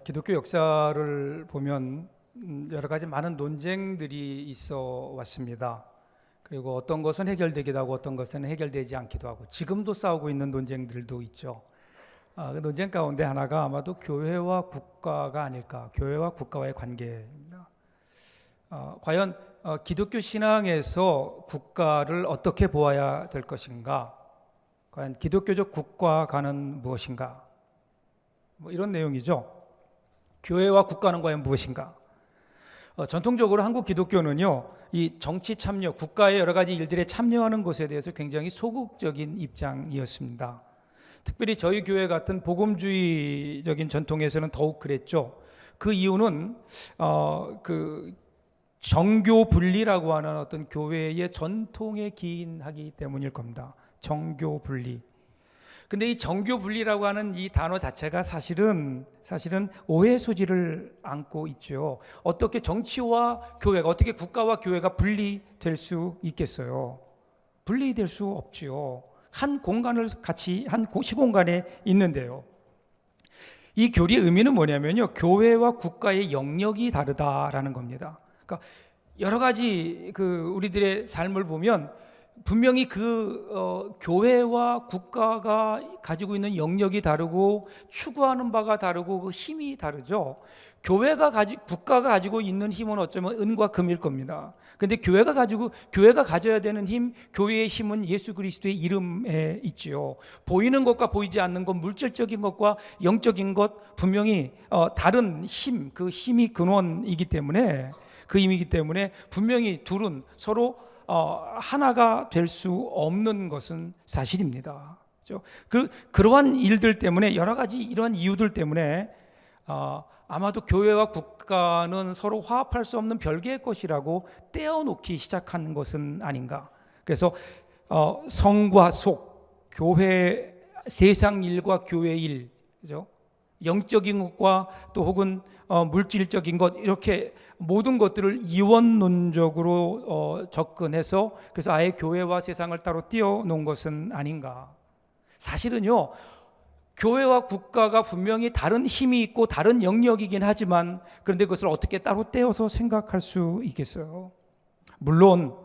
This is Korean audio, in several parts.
기독교 역사를 보면 여러 가지 많은 논쟁들이 있어 왔습니다. 그리고 어떤 것은 해결되기도 하고 어떤 것은 해결되지 않기도 하고 지금도 싸우고 있는 논쟁들도 있죠. 그 논쟁 가운데 하나가 아마도 교회와 국가가 아닐까, 교회와 국가와의 관계입니다. 과연 기독교 신앙에서 국가를 어떻게 보아야 될 것인가? 과연 기독교적 국가관은 무엇인가? 이런 내용이죠. 교회와 국가는 과연 무엇인가? 전통적으로 한국 기독교는요, 이 정치 참여, 국가의 여러 가지 일들에 참여하는 것에 대해서 굉장히 소극적인 입장이었습니다. 특별히 저희 교회 같은 복음주의적인 전통에서는 더욱 그랬죠. 그 이유는 그 정교 분리라고 하는 어떤 교회의 전통에 기인하기 때문일 겁니다. 정교 분리. 근데 이 정교 분리라고 하는 이 단어 자체가 사실은 오해 소지를 안고 있죠. 어떻게 정치와 교회가, 어떻게 국가와 교회가 분리될 수 있겠어요? 분리될 수 없지요. 한 공간을 같이, 한 시공간에 있는데요. 이 교리의 의미는 뭐냐면요, 교회와 국가의 영역이 다르다라는 겁니다. 그러니까 여러 가지 우리들의 삶을 보면 분명히 교회와 국가가 가지고 있는 영역이 다르고 추구하는 바가 다르고 그 힘이 다르죠. 국가가 가지고 있는 힘은 어쩌면 은과 금일 겁니다. 그런데 교회가 가져야 되는 힘, 교회의 힘은 예수 그리스도의 이름에 있지요. 보이는 것과 보이지 않는 것, 물질적인 것과 영적인 것 분명히 다른 힘, 그 힘이 근원이기 때문에, 그 힘이기 때문에 분명히 둘은 서로 하나가 될 수 없는 것은 사실입니다. 그렇죠? 그러한 일들 때문에, 여러 가지 이러한 이유들 때문에 아마도 교회와 국가는 서로 화합할 수 없는 별개의 것이라고 떼어놓기 시작한 것은 아닌가. 그래서 성과 속, 교회, 세상 일과 교회 일, 그죠? 영적인 것과 또 혹은 물질적인 것, 이렇게 모든 것들을 이원론적으로 접근해서 그래서 아예 교회와 세상을 따로 띄워놓은 것은 아닌가. 사실은요, 교회와 국가가 분명히 다른 힘이 있고 다른 영역이긴 하지만, 그런데 그것을 어떻게 따로 떼어서 생각할 수 있겠어요? 물론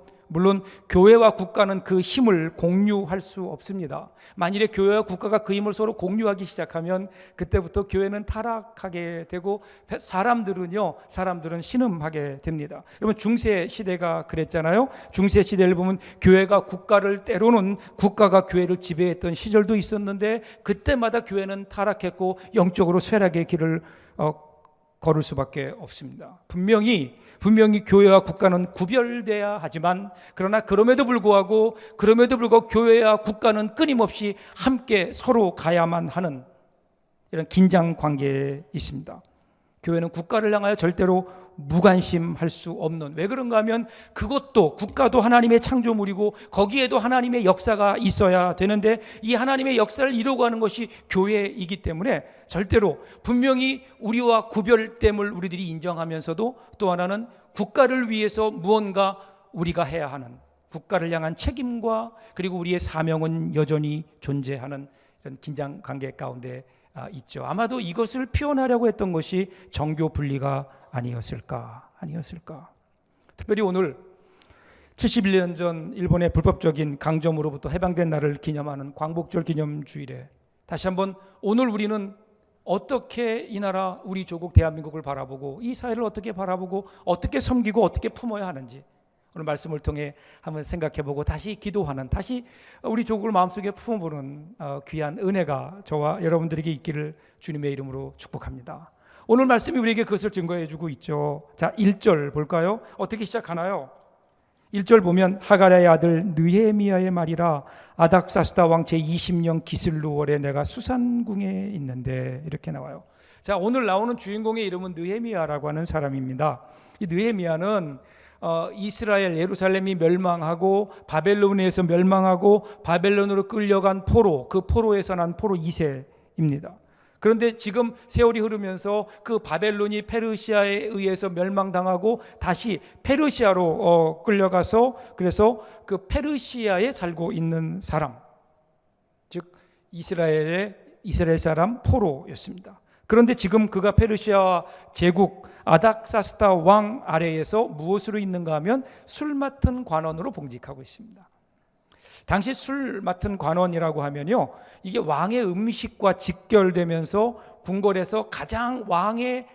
교회와 국가는 그 힘을 공유할 수 없습니다. 만일에 교회와 국가가 그 힘을 서로 공유하기 시작하면 그때부터 교회는 타락하게 되고 사람들은 신음하게 됩니다. 여러분, 중세 시대가 그랬잖아요. 중세 시대를 보면 교회가 국가를, 때로는 국가가 교회를 지배했던 시절도 있었는데 그때마다 교회는 타락했고 영적으로 쇠락의 길을 걸을 수밖에 없습니다. 분명히 교회와 국가는 구별돼야 하지만, 그러나 그럼에도 불구하고 교회와 국가는 끊임없이 함께 서로 가야만 하는 이런 긴장 관계에 있습니다. 교회는 국가를 향하여 절대로 무관심할 수 없는, 왜 그런가 하면 국가도 하나님의 창조물이고 거기에도 하나님의 역사가 있어야 되는데, 이 하나님의 역사를 이루어가는 것이 교회이기 때문에 절대로, 분명히 우리와 구별됨을 우리들이 인정하면서도 또 하나는 국가를 위해서 무언가 우리가 해야 하는, 국가를 향한 책임과 그리고 우리의 사명은 여전히 존재하는 이런 긴장 관계 가운데 있죠. 아마도 이것을 표현하려고 했던 것이 정교 분리가 아니었을까. 특별히 오늘 71년 전 일본의 불법적인 강점으로부터 해방된 날을 기념하는 광복절 기념주일에 다시 한번 오늘 우리는 어떻게 이 나라, 우리 조국 대한민국을 바라보고 이 사회를 어떻게 바라보고 어떻게 섬기고 어떻게 품어야 하는지 오늘 말씀을 통해 한번 생각해보고 다시 기도하는, 다시 우리 조국을 마음속에 품어보는 귀한 은혜가 저와 여러분들에게 있기를 주님의 이름으로 축복합니다. 오늘 말씀이 우리에게 그것을 증거해주고 있죠. 자, 1절 볼까요? 어떻게 시작하나요? 1절 보면 하가랴의 아들 느헤미야의 말이라, 아닥사스다 왕 제20년 기슬루월에 내가 수산궁에 있는데, 이렇게 나와요. 자, 오늘 나오는 주인공의 이름은 느헤미야라고 하는 사람입니다. 이 느헤미야는 이스라엘 예루살렘이 멸망하고 바벨론에서 멸망하고 바벨론으로 끌려간 포로, 그 포로에서 난 포로 2세입니다. 그런데 지금 세월이 흐르면서 그 바벨론이 페르시아에 의해서 멸망당하고 다시 페르시아로 끌려가서, 그래서 그 페르시아에 살고 있는 사람, 즉 이스라엘 사람 포로였습니다. 그런데 지금 그가 페르시아 제국 아닥사스다 왕 아래에서 무엇으로 있는가 하면 술 맡은 관원으로 봉직하고 있습니다. 당시 술 맡은 관원이라고 하면요, 이게 왕의 음식과 직결되면서 궁궐에서 가장 왕의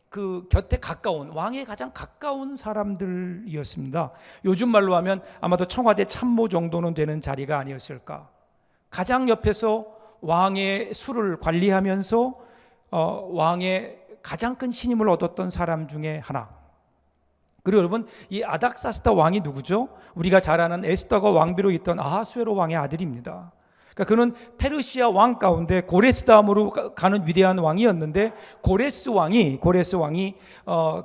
그 곁에 가까운, 왕에 가장 가까운 사람들이었습니다. 요즘 말로 하면 아마도 청와대 참모 정도는 되는 자리가 아니었을까. 가장 옆에서 왕의 술을 관리하면서 왕의 가장 큰 신임을 얻었던 사람 중에 하나. 그리고 여러분, 이 아닥사스다 왕이 누구죠? 우리가 잘 아는 에스더가 왕비로 있던 아하수에로 왕의 아들입니다. 그러니까 그는 페르시아 왕 가운데 고레스 다음으로 가는 위대한 왕이었는데, 고레스 왕이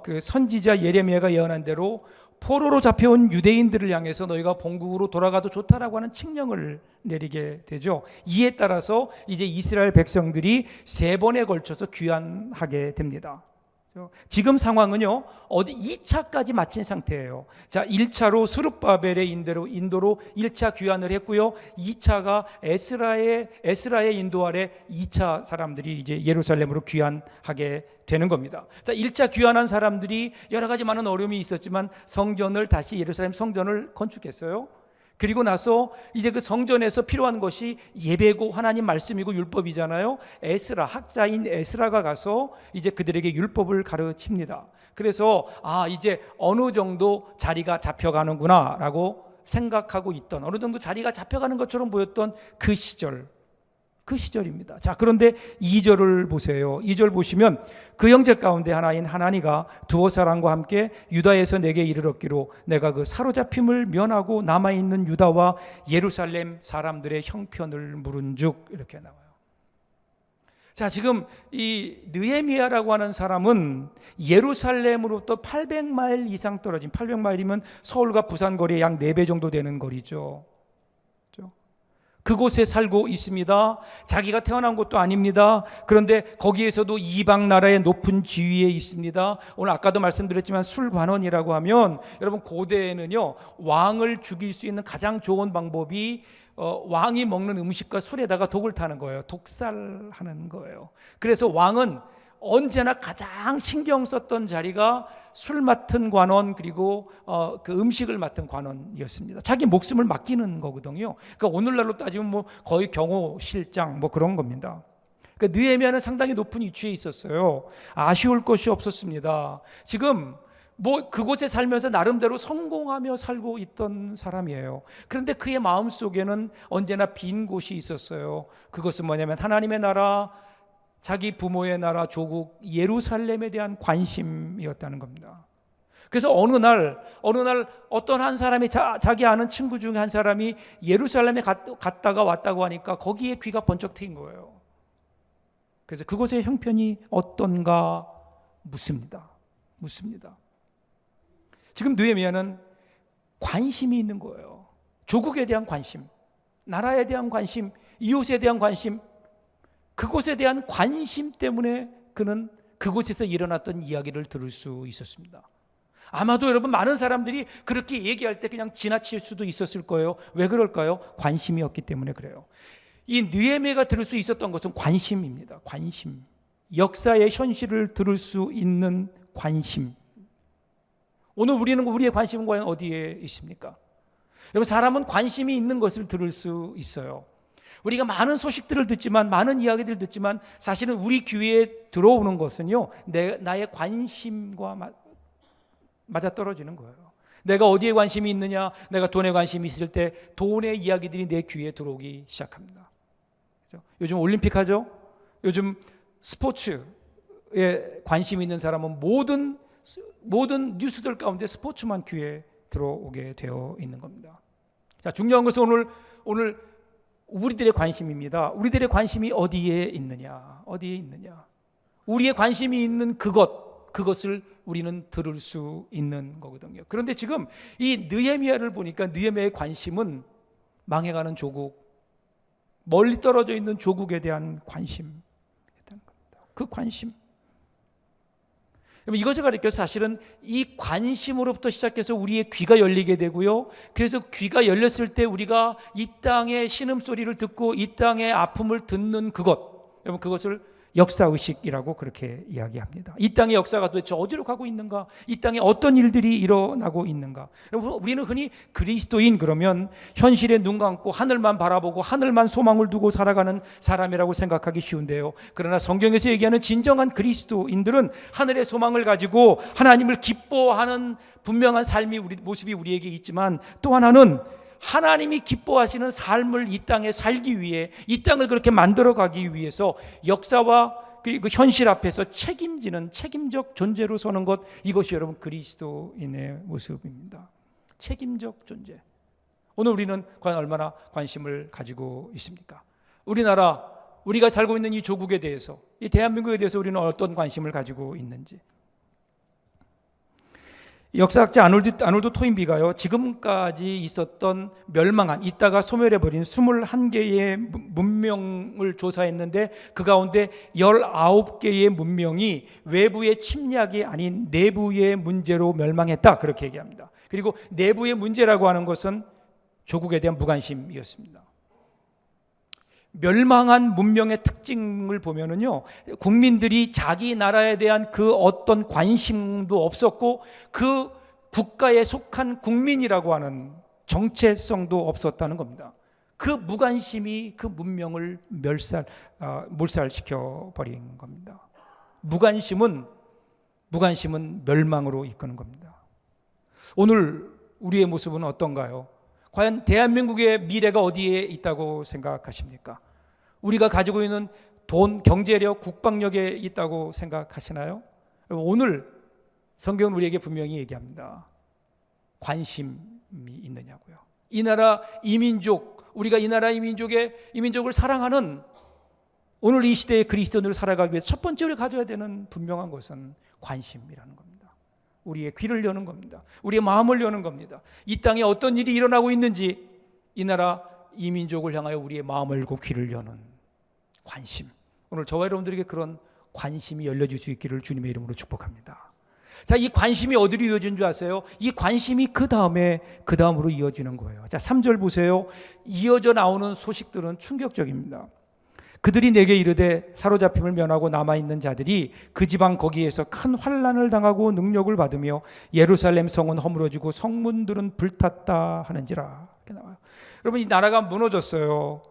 그 선지자 예레미야가 예언한 대로 포로로 잡혀온 유대인들을 향해서 너희가 본국으로 돌아가도 좋다라고 하는 칙령을 내리게 되죠. 이에 따라서 이제 이스라엘 백성들이 3번에 걸쳐서 귀환하게 됩니다. 지금 상황은요, 어디 2차까지 마친 상태예요. 자, 1차로 스룹바벨의 인도로 1차 귀환을 했고요. 2차가 에스라의 인도 아래 2차 사람들이 이제 예루살렘으로 귀환하게 되는 겁니다. 자, 1차 귀환한 사람들이 여러 가지 많은 어려움이 있었지만 다시 예루살렘 성전을 건축했어요. 그리고 나서 이제 그 성전에서 필요한 것이 예배고 하나님 말씀이고 율법이잖아요. 학자인 에스라가 가서 이제 그들에게 율법을 가르칩니다. 그래서 이제 어느 정도 자리가 잡혀가는구나라고 생각하고 있던, 어느 정도 자리가 잡혀가는 것처럼 보였던 그 시절입니다. 자, 그런데 2절을 보세요. 2절 보시면 그 형제 가운데 하나인 하나니가 두어 사람과 함께 유다에서 내게 이르렀기로 내가 그 사로잡힘을 면하고 남아있는 유다와 예루살렘 사람들의 형편을 물은즉, 이렇게 나와요. 자, 지금 이 느헤미야라고 하는 사람은 예루살렘으로부터 800마일 이상 떨어진, 800마일이면 서울과 부산 거리의 약 4배 정도 되는 거리죠. 그곳에 살고 있습니다. 자기가 태어난 곳도 아닙니다. 그런데 거기에서도 이방 나라의 높은 지위에 있습니다. 오늘 아까도 말씀드렸지만 술관원이라고 하면, 여러분 고대에는요, 왕을 죽일 수 있는 가장 좋은 방법이 왕이 먹는 음식과 술에다가 독을 타는 거예요. 독살하는 거예요. 그래서 왕은 언제나 가장 신경 썼던 자리가 술 맡은 관원, 그리고 그 음식을 맡은 관원이었습니다. 자기 목숨을 맡기는 거거든요. 그러니까 오늘날로 따지면 뭐 거의 경호실장 뭐 그런 겁니다. 그러니까 느헤미야는 상당히 높은 위치에 있었어요. 아쉬울 것이 없었습니다. 지금 뭐 그곳에 살면서 나름대로 성공하며 살고 있던 사람이에요. 그런데 그의 마음속에는 언제나 빈 곳이 있었어요. 그것은 뭐냐면 하나님의 나라, 자기 부모의 나라, 조국 예루살렘에 대한 관심이었다는 겁니다. 그래서 어느 날 어떤 한 사람이 자기 아는 친구 중에 한 사람이 예루살렘에 갔다가 왔다고 하니까 거기에 귀가 번쩍 트인 거예요. 그래서 그곳의 형편이 어떤가 묻습니다. 지금 느헤미야는 관심이 있는 거예요. 조국에 대한 관심, 나라에 대한 관심, 이웃에 대한 관심, 그곳에 대한 관심 때문에 그는 그곳에서 일어났던 이야기를 들을 수 있었습니다. 아마도 여러분 많은 사람들이 그렇게 얘기할 때 그냥 지나칠 수도 있었을 거예요. 왜 그럴까요? 관심이었기 때문에 그래요. 이 느헤미야가 들을 수 있었던 것은 관심입니다. 관심. 역사의 현실을 들을 수 있는 관심. 오늘 우리의 관심은 과연 어디에 있습니까? 여러분, 사람은 관심이 있는 것을 들을 수 있어요. 우리가 많은 소식들을 듣지만, 많은 이야기들을 듣지만, 사실은 우리 귀에 들어오는 것은요, 나의 관심과 맞아떨어지는 거예요. 내가 어디에 관심이 있느냐, 내가 돈에 관심이 있을 때 돈의 이야기들이 내 귀에 들어오기 시작합니다. 그렇죠? 요즘 올림픽 하죠? 요즘 스포츠에 관심 있는 사람은 모든 뉴스들 가운데 스포츠만 귀에 들어오게 되어 있는 겁니다. 자, 중요한 것은 오늘 우리들의 관심입니다. 우리들의 관심이 어디에 있느냐? 우리의 관심이 있는 그것을 우리는 들을 수 있는 거거든요. 그런데 지금 이 느헤미야를 보니까 느헤미야의 관심은 망해가는 조국, 멀리 떨어져 있는 조국에 대한 관심이었다는 겁니다. 그 관심. 이것을 가리켜 사실은 이 관심으로부터 시작해서 우리의 귀가 열리게 되고요. 그래서 귀가 열렸을 때 우리가 이 땅의 신음소리를 듣고 이 땅의 아픔을 듣는 그것을 역사의식이라고 그렇게 이야기합니다. 이 땅의 역사가 도대체 어디로 가고 있는가? 이 땅에 어떤 일들이 일어나고 있는가? 우리는 흔히 그리스도인 그러면 현실에 눈 감고 하늘만 바라보고 하늘만 소망을 두고 살아가는 사람이라고 생각하기 쉬운데요. 그러나 성경에서 얘기하는 진정한 그리스도인들은 하늘의 소망을 가지고 하나님을 기뻐하는 분명한 삶이 모습이 우리에게 있지만, 또 하나는 하나님이 기뻐하시는 삶을 이 땅에 살기 위해, 이 땅을 그렇게 만들어가기 위해서 역사와 그리고 현실 앞에서 책임지는 책임적 존재로 서는 것, 이것이 여러분 그리스도인의 모습입니다. 책임적 존재. 오늘 우리는 과연 얼마나 관심을 가지고 있습니까? 우리나라, 우리가 살고 있는 이 조국에 대해서, 이 대한민국에 대해서 우리는 어떤 관심을 가지고 있는지. 역사학자 아놀드 토인비가요, 지금까지 있었던 멸망한, 이따가 소멸해버린 21개의 문명을 조사했는데 그 가운데 19개의 문명이 외부의 침략이 아닌 내부의 문제로 멸망했다, 그렇게 얘기합니다. 그리고 내부의 문제라고 하는 것은 조국에 대한 무관심이었습니다. 멸망한 문명의 특징을 보면은요, 국민들이 자기 나라에 대한 그 어떤 관심도 없었고 그 국가에 속한 국민이라고 하는 정체성도 없었다는 겁니다. 그 무관심이 그 문명을 몰살시켜 버린 겁니다. 무관심은 멸망으로 이끄는 겁니다. 오늘 우리의 모습은 어떤가요? 과연 대한민국의 미래가 어디에 있다고 생각하십니까? 우리가 가지고 있는 돈, 경제력, 국방력에 있다고 생각하시나요? 오늘 성경은 우리에게 분명히 얘기합니다. 관심이 있느냐고요. 이 나라 이민족, 우리가 이 나라 이민족을 사랑하는 오늘 이 시대의 그리스도인으로 살아가기 위해서 첫 번째 우리가 가져야 되는 분명한 것은 관심이라는 겁니다. 우리의 귀를 여는 겁니다. 우리의 마음을 여는 겁니다. 이 땅에 어떤 일이 일어나고 있는지 이 나라 이민족을 향하여 우리의 마음을 열고 귀를 여는 관심. 오늘 저와 여러분들에게 그런 관심이 열려질 수 있기를 주님의 이름으로 축복합니다. 자, 이 관심이 어디로 이어지는 줄 아세요? 이 관심이 그 다음으로 이어지는 거예요. 자, 3절 보세요. 이어져 나오는 소식들은 충격적입니다. 그들이 내게 이르되 사로잡힘을 면하고 남아있는 자들이 그 지방 거기에서 큰 환난을 당하고 능력을 받으며 예루살렘 성은 허물어지고 성문들은 불탔다 하는지라. 이렇게 나와요. 여러분, 이 나라가 무너졌어요.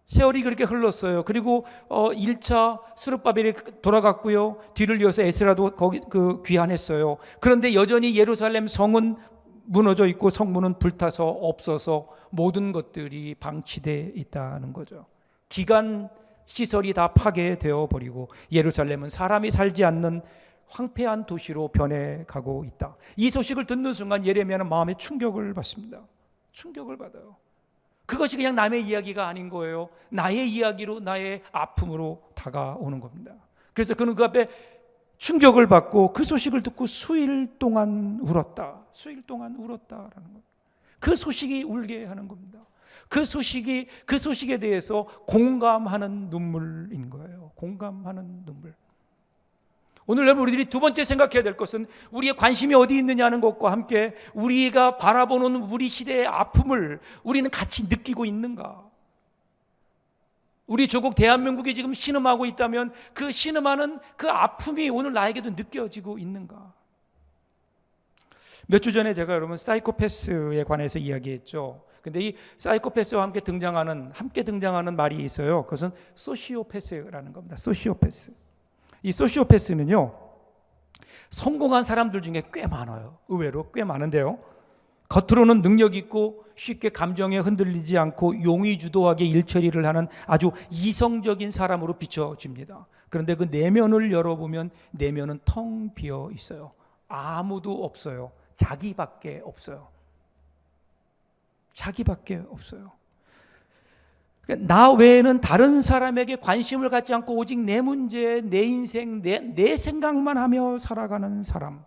세월이 그렇게 흘렀어요. 그리고 1차 스룹바벨이 돌아갔고요. 뒤를 이어서 에스라도 거기 귀환했어요. 그런데 여전히 예루살렘 성은 무너져 있고 성문은 불타서 없어서 모든 것들이 방치되어 있다는 거죠. 기간 시설이 다 파괴되어 버리고 예루살렘은 사람이 살지 않는 황폐한 도시로 변해가고 있다. 이 소식을 듣는 순간 예레미야는 마음에 충격을 받습니다. 충격을 받아요. 그것이 그냥 남의 이야기가 아닌 거예요. 나의 이야기로, 나의 아픔으로 다가오는 겁니다. 그래서 그는 그 앞에 충격을 받고 그 소식을 듣고 수일 동안 울었다. 수일 동안 울었다라는 겁니다. 그 소식이 울게 하는 겁니다. 그 소식에 대해서 공감하는 눈물인 거예요. 공감하는 눈물. 오늘 우리들이 두 번째 생각해야 될 것은 우리의 관심이 어디 있느냐는 것과 함께 우리가 바라보는 우리 시대의 아픔을 우리는 같이 느끼고 있는가? 우리 조국 대한민국이 지금 신음하고 있다면 그 신음하는 그 아픔이 오늘 나에게도 느껴지고 있는가? 몇 주 전에 제가 여러분 사이코패스에 관해서 이야기했죠. 근데 이 사이코패스와 함께 등장하는 말이 있어요. 그것은 소시오패스라는 겁니다. 소시오패스. 이 소시오패스는요, 성공한 사람들 중에 꽤 많아요. 의외로 꽤 많은데요. 겉으로는 능력 있고 쉽게 감정에 흔들리지 않고 용의주도하게 일처리를 하는 아주 이성적인 사람으로 비춰집니다. 그런데 그 내면을 열어보면 내면은 텅 비어 있어요. 아무도 없어요. 자기밖에 없어요. 자기밖에 없어요. 나 외에는 다른 사람에게 관심을 갖지 않고 오직 내 문제, 내 인생, 내 생각만 하며 살아가는 사람.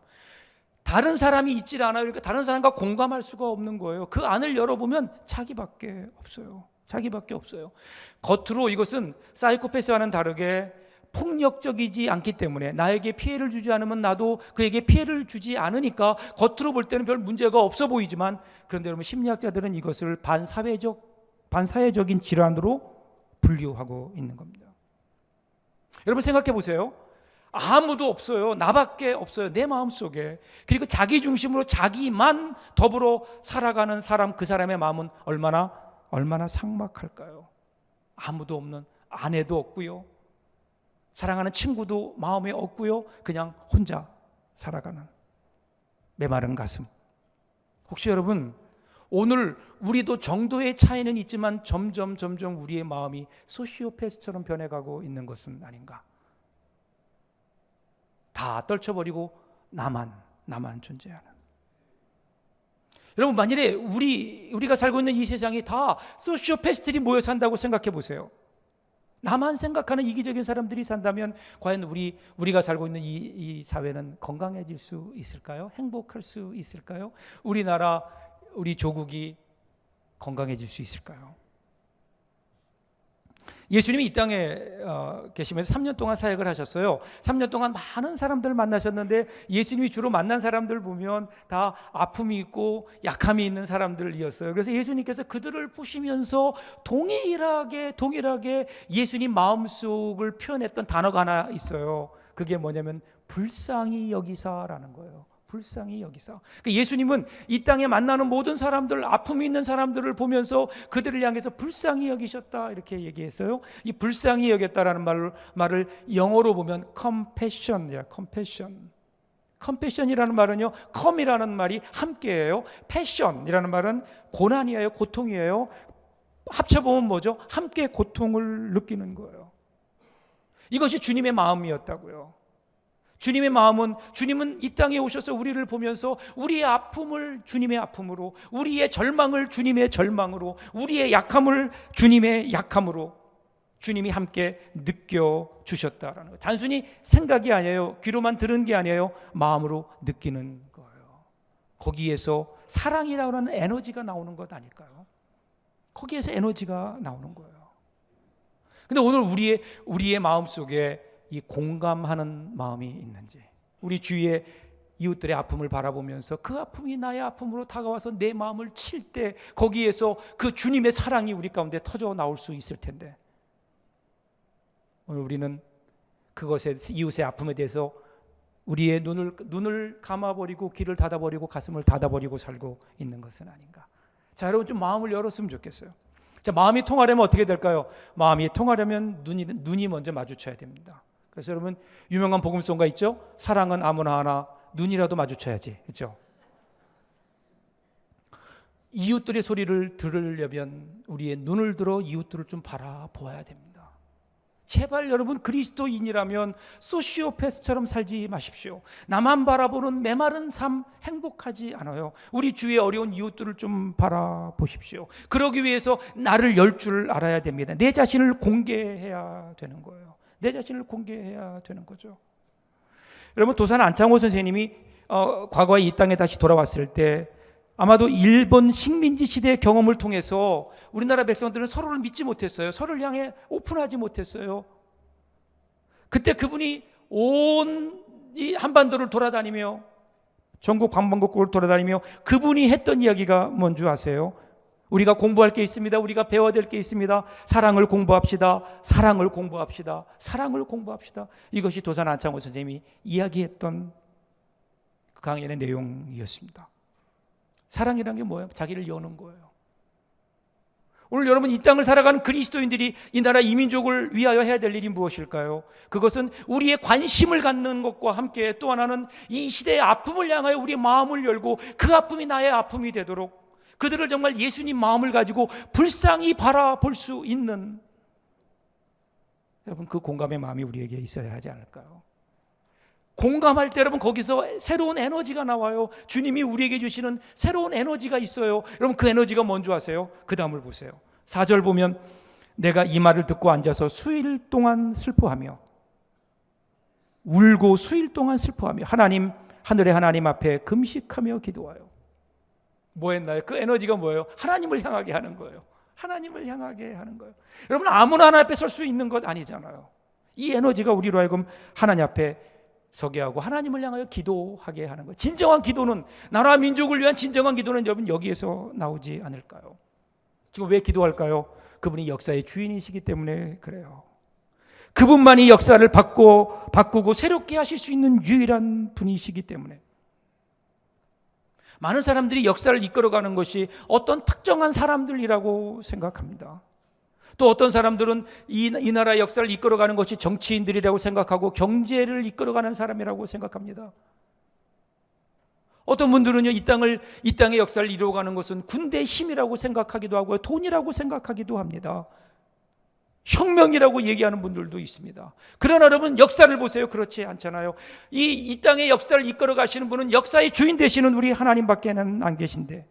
다른 사람이 있질 않아요. 그러니까 다른 사람과 공감할 수가 없는 거예요. 그 안을 열어보면 자기밖에 없어요. 자기밖에 없어요. 겉으로 이것은 사이코패스와는 다르게 폭력적이지 않기 때문에 나에게 피해를 주지 않으면 나도 그에게 피해를 주지 않으니까 겉으로 볼 때는 별 문제가 없어 보이지만, 그런데 여러분 심리학자들은 이것을 반사회적인 질환으로 분류하고 있는 겁니다. 여러분 생각해 보세요. 아무도 없어요. 나밖에 없어요. 내 마음속에. 그리고 자기 중심으로 자기만 더불어 살아가는 사람, 그 사람의 마음은 얼마나 삭막할까요? 아무도 없는, 아내도 없고요, 사랑하는 친구도 마음에 없고요, 그냥 혼자 살아가는 메마른 가슴. 혹시 여러분 오늘 우리도 정도의 차이는 있지만 점점 우리의 마음이 소시오패스처럼 변해가고 있는 것은 아닌가? 다 떨쳐버리고 나만 존재하는. 여러분 만일에 우리가 살고 있는 이 세상이 다 소시오패스들이 모여 산다고 생각해 보세요. 나만 생각하는 이기적인 사람들이 산다면 과연 우리가 살고 있는 이 사회는 건강해질 수 있을까요? 행복할 수 있을까요? 우리나라, 우리 조국이 건강해질 수 있을까요? 예수님이 이 땅에 계시면서 3년 동안 사역을 하셨어요. 3년 동안 많은 사람들을 만나셨는데 예수님이 주로 만난 사람들 보면 다 아픔이 있고 약함이 있는 사람들이었어요. 그래서 예수님께서 그들을 보시면서 동일하게 예수님 마음속을 표현했던 단어가 하나 있어요. 그게 뭐냐면 불쌍히 여기사라는 거예요. 불쌍히 여기사. 예수님은 이 땅에 만나는 모든 사람들, 아픔이 있는 사람들을 보면서 그들을 향해서 불쌍히 여기셨다 이렇게 얘기했어요. 이 불쌍히 여겼다라는 말을 영어로 보면 compassion이야. compassion이라는 말은요, come이라는 말이 함께예요. passion이라는 말은 고난이에요, 고통이에요. 합쳐보면 뭐죠? 함께 고통을 느끼는 거예요. 이것이 주님의 마음이었다고요. 주님의 마음은, 주님은 이 땅에 오셔서 우리를 보면서 우리의 아픔을 주님의 아픔으로, 우리의 절망을 주님의 절망으로, 우리의 약함을 주님의 약함으로 주님이 함께 느껴주셨다라는 거예요. 단순히 생각이 아니에요. 귀로만 들은 게 아니에요. 마음으로 느끼는 거예요. 거기에서 사랑이라고 하는 에너지가 나오는 것 아닐까요? 거기에서 에너지가 나오는 거예요. 근데 오늘 우리의 마음속에 이 공감하는 마음이 있는지, 우리 주위의 이웃들의 아픔을 바라보면서 그 아픔이 나의 아픔으로 다가와서 내 마음을 칠 때 거기에서 그 주님의 사랑이 우리 가운데 터져 나올 수 있을 텐데, 오늘 우리는 그것에, 이웃의 아픔에 대해서 우리의 눈을 감아버리고 귀를 닫아버리고 가슴을 닫아버리고 살고 있는 것은 아닌가. 자, 여러분 좀 마음을 열었으면 좋겠어요. 자, 마음이 통하려면 어떻게 될까요? 마음이 통하려면 눈이 먼저 마주쳐야 됩니다. 그래서 여러분 유명한 복음송가 있죠? 사랑은 아무나 하나 눈이라도 마주쳐야지, 그렇죠? 이웃들의 소리를 들으려면 우리의 눈을 들어 이웃들을 좀 바라보아야 됩니다. 제발 여러분 그리스도인이라면 소시오패스처럼 살지 마십시오. 나만 바라보는 메마른 삶 행복하지 않아요. 우리 주위의 어려운 이웃들을 좀 바라보십시오. 그러기 위해서 나를 열 줄 알아야 됩니다. 내 자신을 공개해야 되는 거예요. 내 자신을 공개해야 되는 거죠. 여러분 도산 안창호 선생님이 과거에 이 땅에 다시 돌아왔을 때 아마도 일본 식민지 시대의 경험을 통해서 우리나라 백성들은 서로를 믿지 못했어요. 서로를 향해 오픈하지 못했어요. 그때 그분이 온 이 한반도를 돌아다니며, 전국 방방곡곡을 돌아다니며 그분이 했던 이야기가 뭔지 아세요? 우리가 공부할 게 있습니다. 우리가 배워야 될 게 있습니다. 사랑을 공부합시다. 사랑을 공부합시다. 사랑을 공부합시다. 이것이 도산 안창호 선생님이 이야기했던 그 강연의 내용이었습니다. 사랑이란 게 뭐예요? 자기를 여는 거예요. 오늘 여러분 이 땅을 살아가는 그리스도인들이 이 나라 이민족을 위하여 해야 될 일이 무엇일까요? 그것은 우리의 관심을 갖는 것과 함께 또 하나는 이 시대의 아픔을 향하여 우리의 마음을 열고 그 아픔이 나의 아픔이 되도록 그들을 정말 예수님 마음을 가지고 불쌍히 바라볼 수 있는, 여러분 그 공감의 마음이 우리에게 있어야 하지 않을까요? 공감할 때 여러분 거기서 새로운 에너지가 나와요. 주님이 우리에게 주시는 새로운 에너지가 있어요. 여러분 그 에너지가 뭔지 아세요? 그 다음을 보세요. 4절 보면 내가 이 말을 듣고 앉아서 수일 동안 슬퍼하며 울고 수일 동안 슬퍼하며 하늘의 하나님 앞에 금식하며 기도하여. 뭐 했나요? 그 에너지가 뭐예요? 하나님을 향하게 하는 거예요. 하나님을 향하게 하는 거예요. 여러분 아무나 하나님 앞에 설 수 있는 것 아니잖아요. 이 에너지가 우리로 하여금 하나님 앞에 서게 하고 하나님을 향하여 기도하게 하는 거예요. 진정한 기도는, 나라 민족을 위한 진정한 기도는 여러분 여기에서 나오지 않을까요? 지금 왜 기도할까요? 그분이 역사의 주인이시기 때문에 그래요. 그분만이 역사를 바꾸고 새롭게 하실 수 있는 유일한 분이시기 때문에 많은 사람들이 역사를 이끌어가는 것이 어떤 특정한 사람들이라고 생각합니다. 또 어떤 사람들은 이 나라의 역사를 이끌어가는 것이 정치인들이라고 생각하고 경제를 이끌어가는 사람이라고 생각합니다. 어떤 분들은요, 이 땅의 역사를 이루어가는 것은 군대의 힘이라고 생각하기도 하고요, 돈이라고 생각하기도 합니다. 혁명이라고 얘기하는 분들도 있습니다. 그러나 여러분, 역사를 보세요. 그렇지 않잖아요. 이 땅의 역사를 이끌어 가시는 분은 역사의 주인 되시는 우리 하나님밖에는 안 계신데,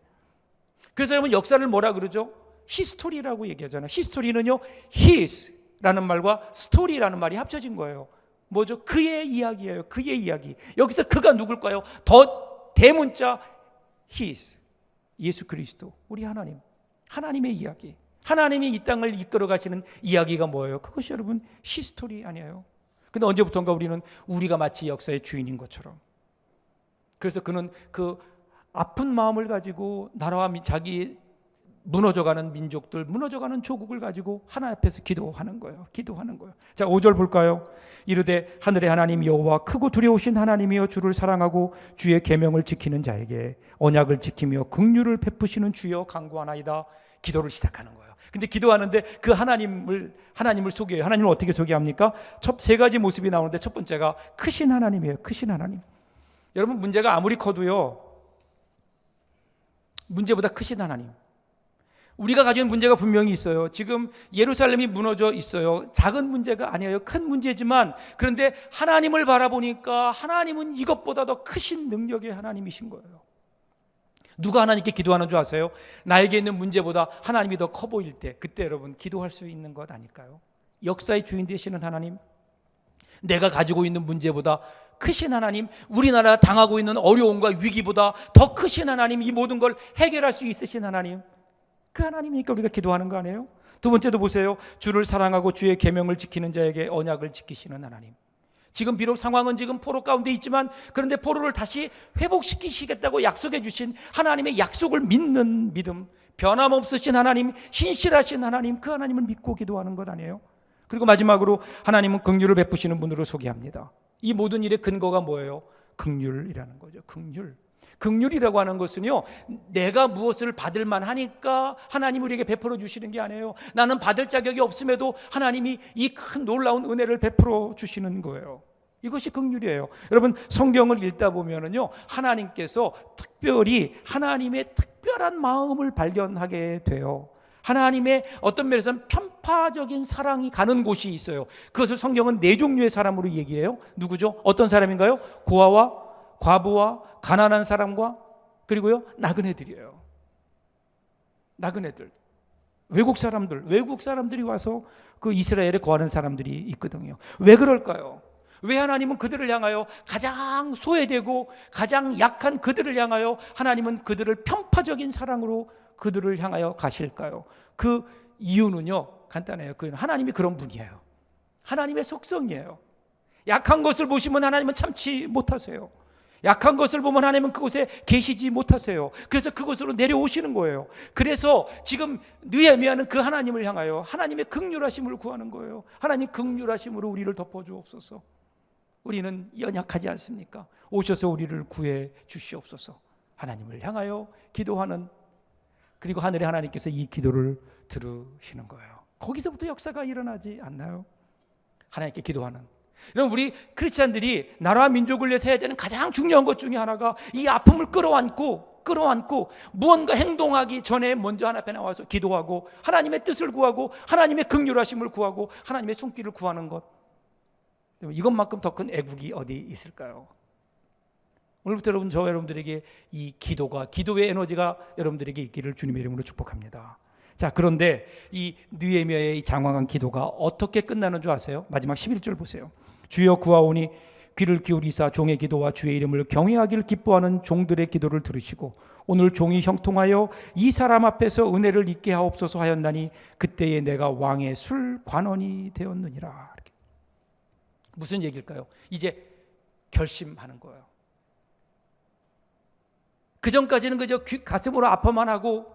그래서 여러분, 역사를 뭐라 그러죠? 히스토리라고 얘기하잖아요. 히스토리는요, his라는 말과 스토리라는 말이 합쳐진 거예요. 뭐죠? 그의 이야기예요. 그의 이야기. 여기서 그가 누굴까요? 더 대문자 his, 예수 그리스도, 우리 하나님의 이야기. 하나님이 이 땅을 이끌어 가시는 이야기가 뭐예요? 그것이 여러분 히스토리 아니에요? 근데 언제부턴가 우리가 마치 역사의 주인인 것처럼, 그래서 그는 그 아픈 마음을 가지고 나라와 자기 무너져가는 민족들, 무너져가는 조국을 가지고 하나님 앞에서 기도하는 거예요. 자, 5절 볼까요? 이르되 하늘의 하나님 여호와 크고 두려우신 하나님이여, 주를 사랑하고 주의 계명을 지키는 자에게 언약을 지키며 긍휼을 베푸시는 주여 간구하나이다. 기도를 시작하는 거예요. 근데 기도하는데 그 하나님을 소개해요. 하나님을 어떻게 소개합니까? 세 가지 모습이 나오는데 첫 번째가 크신 하나님이에요. 크신 하나님. 여러분, 문제가 아무리 커도요, 문제보다 크신 하나님. 우리가 가진 문제가 분명히 있어요. 지금 예루살렘이 무너져 있어요. 작은 문제가 아니에요. 큰 문제지만, 그런데 하나님을 바라보니까 하나님은 이것보다 더 크신 능력의 하나님이신 거예요. 누가 하나님께 기도하는 줄 아세요? 나에게 있는 문제보다 하나님이 더 커 보일 때, 그때 여러분 기도할 수 있는 것 아닐까요? 역사의 주인 되시는 하나님, 내가 가지고 있는 문제보다 크신 하나님, 우리나라 당하고 있는 어려움과 위기보다 더 크신 하나님, 이 모든 걸 해결할 수 있으신 하나님, 그 하나님이니까 우리가 기도하는 거 아니에요? 두 번째도 보세요. 주를 사랑하고 주의 계명을 지키는 자에게 언약을 지키시는 하나님. 지금 비록 상황은 지금 포로 가운데 있지만, 그런데 포로를 다시 회복시키시겠다고 약속해 주신 하나님의 약속을 믿는 믿음, 변함없으신 하나님, 신실하신 하나님, 그 하나님을 믿고 기도하는 것 아니에요? 그리고 마지막으로 하나님은 긍휼을 베푸시는 분으로 소개합니다. 이 모든 일의 근거가 뭐예요? 긍휼이라는 거죠. 긍휼이라고 하는 것은요, 내가 무엇을 받을 만하니까 하나님 우리에게 베풀어 주시는 게 아니에요. 나는 받을 자격이 없음에도 하나님이 이 큰 놀라운 은혜를 베풀어 주시는 거예요. 이것이 긍휼이에요. 여러분, 성경을 읽다 보면은요, 하나님께서 특별히 하나님의 특별한 마음을 발견하게 돼요. 하나님의 어떤 면에서는 편파적인 사랑이 가는 곳이 있어요. 그것을 성경은 네 종류의 사람으로 얘기해요. 누구죠? 어떤 사람인가요? 고아와 과부와 가난한 사람과, 그리고요, 나그네들이에요. 나그네들, 외국 사람들이 와서 그 이스라엘에 거하는 사람들이 있거든요. 왜 그럴까요? 왜 하나님은 그들을 향하여, 가장 소외되고 가장 약한 그들을 향하여 하나님은 그들을 편파적인 사랑으로 그들을 향하여 가실까요? 그 이유는요, 간단해요. 그건 하나님이 그런 분이에요. 하나님의 속성이에요. 약한 것을 보시면 하나님은 참지 못하세요. 약한 것을 보면 하나님은 그곳에 계시지 못하세요. 그래서 그곳으로 내려오시는 거예요. 그래서 지금 느헤미야는 그 하나님을 향하여 하나님의 긍휼하심을 구하는 거예요. 하나님, 긍휼하심으로 우리를 덮어주옵소서. 우리는 연약하지 않습니까? 오셔서 우리를 구해 주시옵소서. 하나님을 향하여 기도하는, 그리고 하늘의 하나님께서 이 기도를 들으시는 거예요. 거기서부터 역사가 일어나지 않나요? 하나님께 기도하는. 여러분, 우리 크리스찬들이 나라와 민족을 위해서 해야 되는 가장 중요한 것 중에 하나가 이 아픔을 끌어안고 무언가 행동하기 전에 먼저 하나님 앞에 나와서 기도하고 하나님의 뜻을 구하고 하나님의 긍휼하심을 구하고 하나님의 손길을 구하는 것. 이것만큼 더 큰 애국이 어디 있을까요? 오늘부터 여러분들에게 이 기도의 에너지가 여러분들에게 있기를 주님의 이름으로 축복합니다. 자, 그런데 이 느헤미야의 이 장황한 기도가 어떻게 끝나는 줄 아세요? 마지막 11절 보세요. 주여 구하오니 귀를 기울이사 종의 기도와 주의 이름을 경외하기를 기뻐하는 종들의 기도를 들으시고 오늘 종이 형통하여 이 사람 앞에서 은혜를 잊게 하옵소서 하였나니 그때에 내가 왕의 술관원이 되었느니라. 이렇게. 무슨 얘기일까요? 이제 결심하는 거예요. 그전까지는 그저 가슴으로 아파만 하고,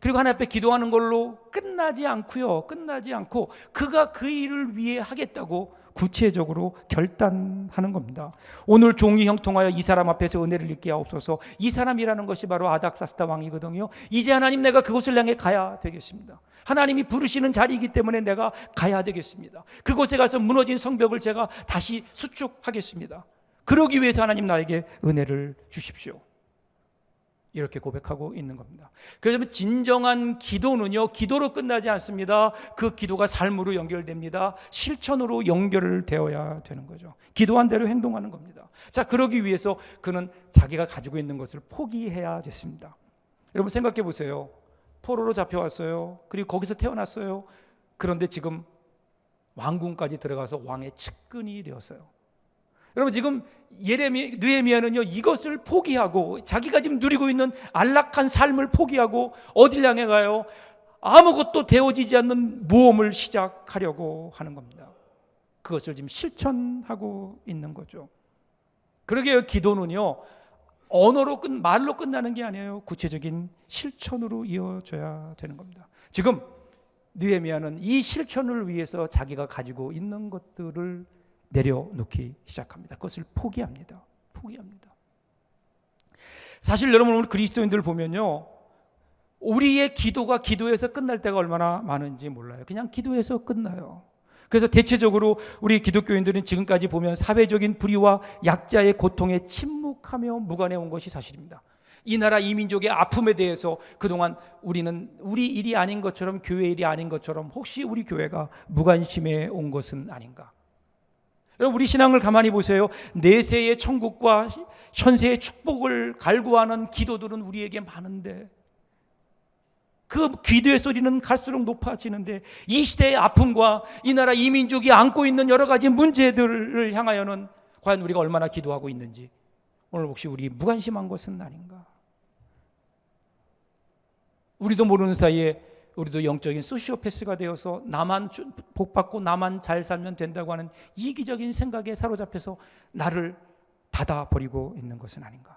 그리고 하나님 앞에 기도하는 걸로 끝나지 않고 그가 그 일을 위해 하겠다고 구체적으로 결단하는 겁니다. 오늘 종이 형통하여 이 사람 앞에서 은혜를 입게 하옵소서. 이 사람이라는 것이 바로 아닥사스다 왕이거든요. 이제 하나님, 내가 그곳을 향해 가야 되겠습니다. 하나님이 부르시는 자리이기 때문에 내가 가야 되겠습니다. 그곳에 가서 무너진 성벽을 제가 다시 수축하겠습니다. 그러기 위해서 하나님 나에게 은혜를 주십시오. 이렇게 고백하고 있는 겁니다. 그래서 진정한 기도는요, 기도로 끝나지 않습니다. 그 기도가 삶으로 연결됩니다. 실천으로 연결되어야 되는 거죠. 기도한 대로 행동하는 겁니다. 자, 그러기 위해서 그는 자기가 가지고 있는 것을 포기해야 됐습니다. 여러분 생각해 보세요. 포로로 잡혀왔어요. 그리고 거기서 태어났어요. 그런데 지금 왕궁까지 들어가서 왕의 측근이 되었어요. 여러분 지금 느헤미야는요, 이것을 포기하고 자기가 지금 누리고 있는 안락한 삶을 포기하고 어딜 향해 가요? 아무것도 되어지지 않는 모험을 시작하려고 하는 겁니다. 그것을 지금 실천하고 있는 거죠. 그러게요, 기도는요, 말로 끝나는 게 아니에요. 구체적인 실천으로 이어져야 되는 겁니다. 지금 느헤미야는 이 실천을 위해서 자기가 가지고 있는 것들을 내려놓기 시작합니다. 그것을 포기합니다. 사실 여러분, 우리 그리스도인들 보면요, 우리의 기도가 기도에서 끝날 때가 얼마나 많은지 몰라요. 그냥 기도에서 끝나요. 그래서 대체적으로 우리 기독교인들은 지금까지 보면 사회적인 불의와 약자의 고통에 침묵하며 무관해온 것이 사실입니다. 이 나라 이 민족의 아픔에 대해서 그동안 우리는 우리 일이 아닌 것처럼, 교회 일이 아닌 것처럼 혹시 우리 교회가 무관심해 온 것은 아닌가. 여러분, 우리 신앙을 가만히 보세요. 내세의 천국과 현세의 축복을 갈구하는 기도들은 우리에게 많은데, 그 기도의 소리는 갈수록 높아지는데, 이 시대의 아픔과 이 나라 이 민족이 안고 있는 여러 가지 문제들을 향하여는 과연 우리가 얼마나 기도하고 있는지, 오늘 혹시 우리 무관심한 것은 아닌가. 우리도 모르는 사이에 우리도 영적인 소시오패스가 되어서 나만 복받고 나만 잘 살면 된다고 하는 이기적인 생각에 사로잡혀서 나를 닫아버리고 있는 것은 아닌가.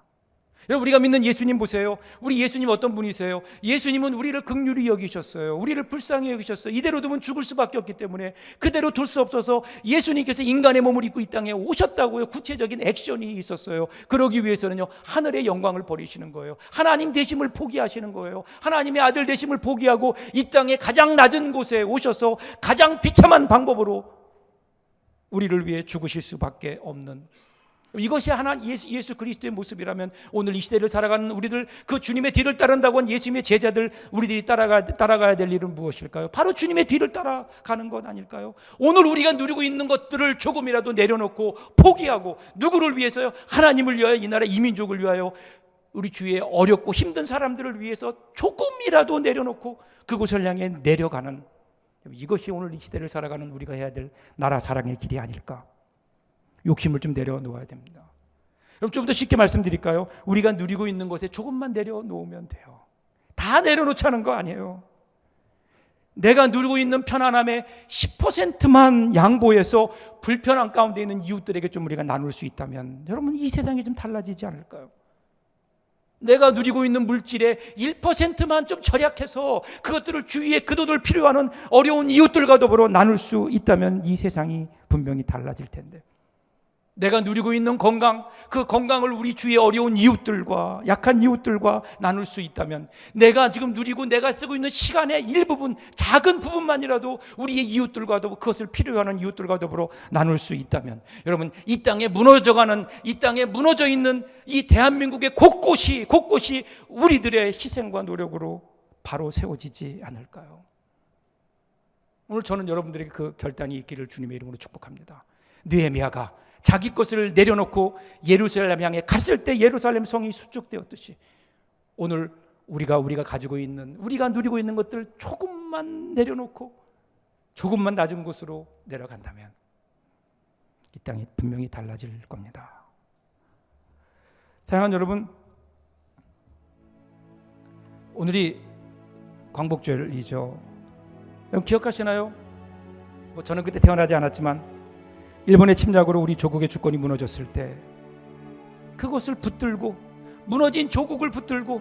여러분, 우리가 믿는 예수님 보세요. 우리 예수님 어떤 분이세요? 예수님은 우리를 긍휼히 여기셨어요. 우리를 불쌍히 여기셨어요. 이대로 두면 죽을 수밖에 없기 때문에 그대로 둘 수 없어서 예수님께서 인간의 몸을 입고 이 땅에 오셨다고요. 구체적인 액션이 있었어요. 그러기 위해서는요, 하늘의 영광을 버리시는 거예요. 하나님 되심을 포기하시는 거예요. 하나님의 아들 되심을 포기하고 이 땅의 가장 낮은 곳에 오셔서 가장 비참한 방법으로 우리를 위해 죽으실 수밖에 없는, 이것이 예수 그리스도의 모습이라면 오늘 이 시대를 살아가는 우리들, 그 주님의 뒤를 따른다고 한 예수님의 제자들, 우리들이 따라가야 될 일은 무엇일까요? 바로 주님의 뒤를 따라가는 것 아닐까요? 오늘 우리가 누리고 있는 것들을 조금이라도 내려놓고 포기하고, 누구를 위해서요? 하나님을 위하여, 이 나라 이 민족을 위하여, 우리 주위에 어렵고 힘든 사람들을 위해서 조금이라도 내려놓고 그곳을 향해 내려가는, 이것이 오늘 이 시대를 살아가는 우리가 해야 될 나라 사랑의 길이 아닐까. 욕심을 좀 내려놓아야 됩니다. 그럼 좀 더 쉽게 말씀드릴까요? 우리가 누리고 있는 것에 조금만 내려놓으면 돼요. 다 내려놓자는 거 아니에요. 내가 누리고 있는 편안함의 10%만 양보해서 불편한 가운데 있는 이웃들에게 좀 우리가 나눌 수 있다면, 여러분, 이 세상이 좀 달라지지 않을까요? 내가 누리고 있는 물질의 1%만 좀 절약해서 그것들을 주위에 그도들 필요하는 어려운 이웃들과 더불어 나눌 수 있다면 이 세상이 분명히 달라질 텐데, 내가 누리고 있는 건강, 그 건강을 우리 주위의 어려운 이웃들과 약한 이웃들과 나눌 수 있다면, 내가 지금 누리고 내가 쓰고 있는 시간의 일부분, 작은 부분만이라도 우리의 이웃들과도, 그것을 필요하는 이웃들과 더불어 나눌 수 있다면, 여러분, 이 땅에 무너져가는, 이 땅에 무너져 있는 이 대한민국의 곳곳이 우리들의 희생과 노력으로 바로 세워지지 않을까요? 오늘 저는 여러분들에게 그 결단이 있기를 주님의 이름으로 축복합니다. 느헤미야가 자기 것을 내려놓고 예루살렘 향해 갔을 때 예루살렘 성이 수축되었듯이, 오늘 우리가 가지고 있는, 우리가 누리고 있는 것들 조금만 내려놓고 조금만 낮은 곳으로 내려간다면 이 땅이 분명히 달라질 겁니다. 사랑하는 여러분, 오늘이 광복절이죠. 여러분 기억하시나요? 저는 그때 태어나지 않았지만 일본의 침략으로 우리 조국의 주권이 무너졌을 때 그것을 붙들고, 무너진 조국을 붙들고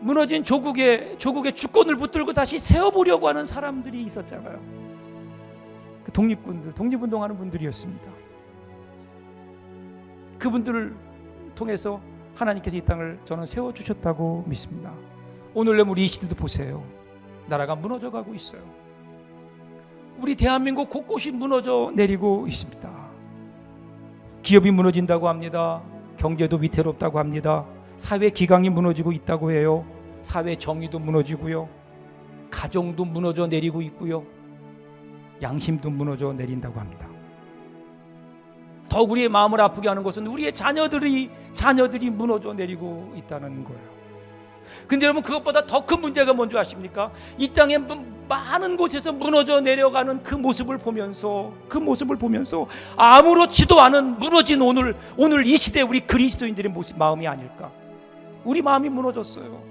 무너진 조국의 주권을 붙들고 다시 세워보려고 하는 사람들이 있었잖아요. 그 독립군들, 독립운동하는 분들이었습니다. 그분들을 통해서 하나님께서 이 땅을 저는 세워주셨다고 믿습니다. 오늘 우리 이 시대도 보세요. 나라가 무너져가고 있어요. 우리 대한민국 곳곳이 무너져 내리고 있습니다. 기업이 무너진다고 합니다. 경제도 위태롭다고 합니다. 사회 기강이 무너지고 있다고 해요. 사회 정의도 무너지고요. 가정도 무너져 내리고 있고요. 양심도 무너져 내린다고 합니다. 더욱 우리의 마음을 아프게 하는 것은 우리의 자녀들이 무너져 내리고 있다는 거예요. 근데 여러분, 그것보다 더 큰 문제가 뭔지 아십니까? 이 땅에 많은 곳에서 무너져 내려가는 그 모습을 보면서 아무렇지도 않은 무너진 오늘 이 시대 우리 그리스도인들의 마음이 아닐까. 우리 마음이 무너졌어요.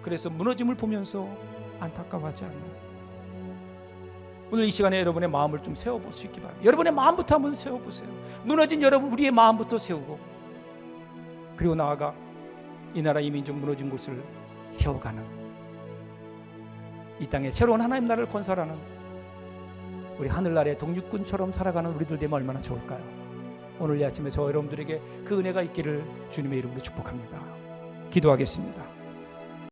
그래서 무너짐을 보면서 안타까워하지 않나. 오늘 이 시간에 여러분의 마음을 좀 세워볼 수 있기 바랍니다. 여러분의 마음부터 한번 세워보세요. 무너진 여러분, 우리의 마음부터 세우고, 그리고 나아가 이 나라 이 민족 무너진 곳을 세워가는, 이 땅에 새로운 하나님 나라를 건설하는 우리 하늘나라의 독립군처럼 살아가는 우리들 되면 얼마나 좋을까요? 오늘 이 아침에 저 여러분들에게 그 은혜가 있기를 주님의 이름으로 축복합니다. 기도하겠습니다.